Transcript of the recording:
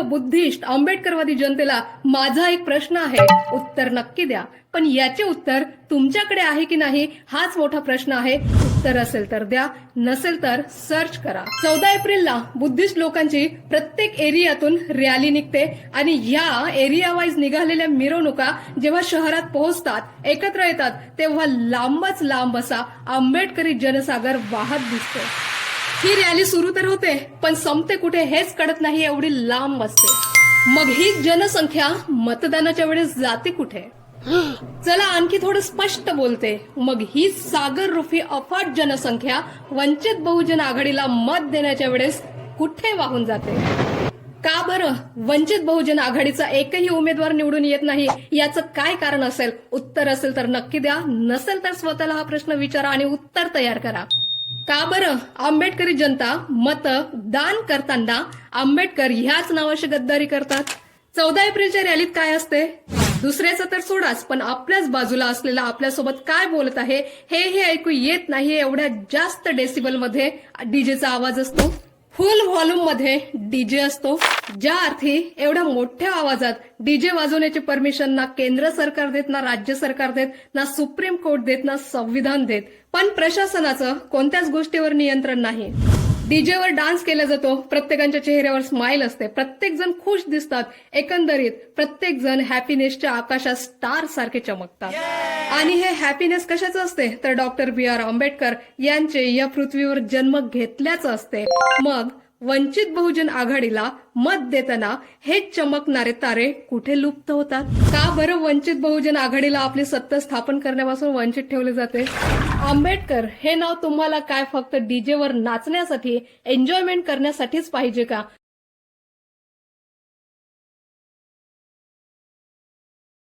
Buddhist आंबेडकरवादी जनतेला माझा एक प्रश्न आहे, उत्तर नक्की द्या. पण याचे उत्तर तुमच्याकडे आहे की नाही हाच मोठा प्रश्न आहे. उत्तर असेल तर द्या, नसेल तर सर्च करा. 14 एप्रिलला बुद्धिस्ट लोकांची प्रत्येक एरियातून रॅली निघते आणि या एरिया वाईज निघालेल्या मिरवणुका जेव्हा शहरात पोहोचतात, एकत्र येतात, तेव्हा लांबच लांब असा आंबेडकरी जनसागर वाहत दिसतो. ही रॅली सुरू तर होते, पण संपते कुठे हेच कळत नाही, एवढी लांब असते. मग ही जनसंख्या मतदानाच्या वेळेस जाते कुठे? चला आणखी थोडं स्पष्ट बोलते. मग ही सागर रुफी अफाट जनसंख्या वंचित बहुजन आघाडीला मत देण्याच्या वेळेस कुठे वाहून जाते? का बरं वंचित बहुजन आघाडीचा एकही उमेदवार निवडून येत नाही? याचं काय कारण असेल? उत्तर असेल तर नक्की द्या, नसेल तर स्वतःला हा प्रश्न विचारा आणि उत्तर तयार करा. का बरं आंबेडकरी जनता मतदान करताना आंबेडकर ह्याच नावाची गद्दारी करतात? 14 एप्रिलच्या रॅलीत काय असते? दुसऱ्याचं तर सोडाच, पण आपल्याच बाजूला असलेला आपल्यासोबत काय बोलत आहे हे ऐकू येत नाही. एवढ्या जास्त डेसिबल मध्ये डीजेचा आवाज असतो, फुल व्हॉल्यूम मध्ये डीजे असतो, ज्या अर्थी एवढ्या मोठ्या आवाजात डीजे वाजवण्याची परमिशन ना केंद्र सरकार देत, ना राज्य सरकार देत, ना सुप्रीम कोर्ट देत, ना संविधान देत. पण प्रशासनाचं कोणत्याच गोष्टीवर नियंत्रण नाही. डीजेवर डान्स केला जातो, प्रत्येकाच्या चेहऱ्यावर स्माइल असते, प्रत्येक जण खुश दिसतात, एकंदरीत प्रत्येक जण हॅपीनेसच्या आकाशात स्टार सारखे चमकतात. आणि हे हॅपीनेस कशाचं असते? तर डॉक्टर बी.आर. आंबेडकर यांचे या पृथ्वीवर जन्म घेतल्याचं असते. मग वंचित बहुजन आघाडीला मत देताना हे चमकणारे तारे कुठे लुप्त होतात? का बरं वंचित बहुजन आघाडीला आपली सत्ता स्थापन करण्यापासून वंचित ठेवले जाते? आंबेडकर हे नाव तुम्हाला काय फक्त डीजेवर नाचण्यासाठी, एन्जॉयमेंट करण्यासाठीच पाहिजे का?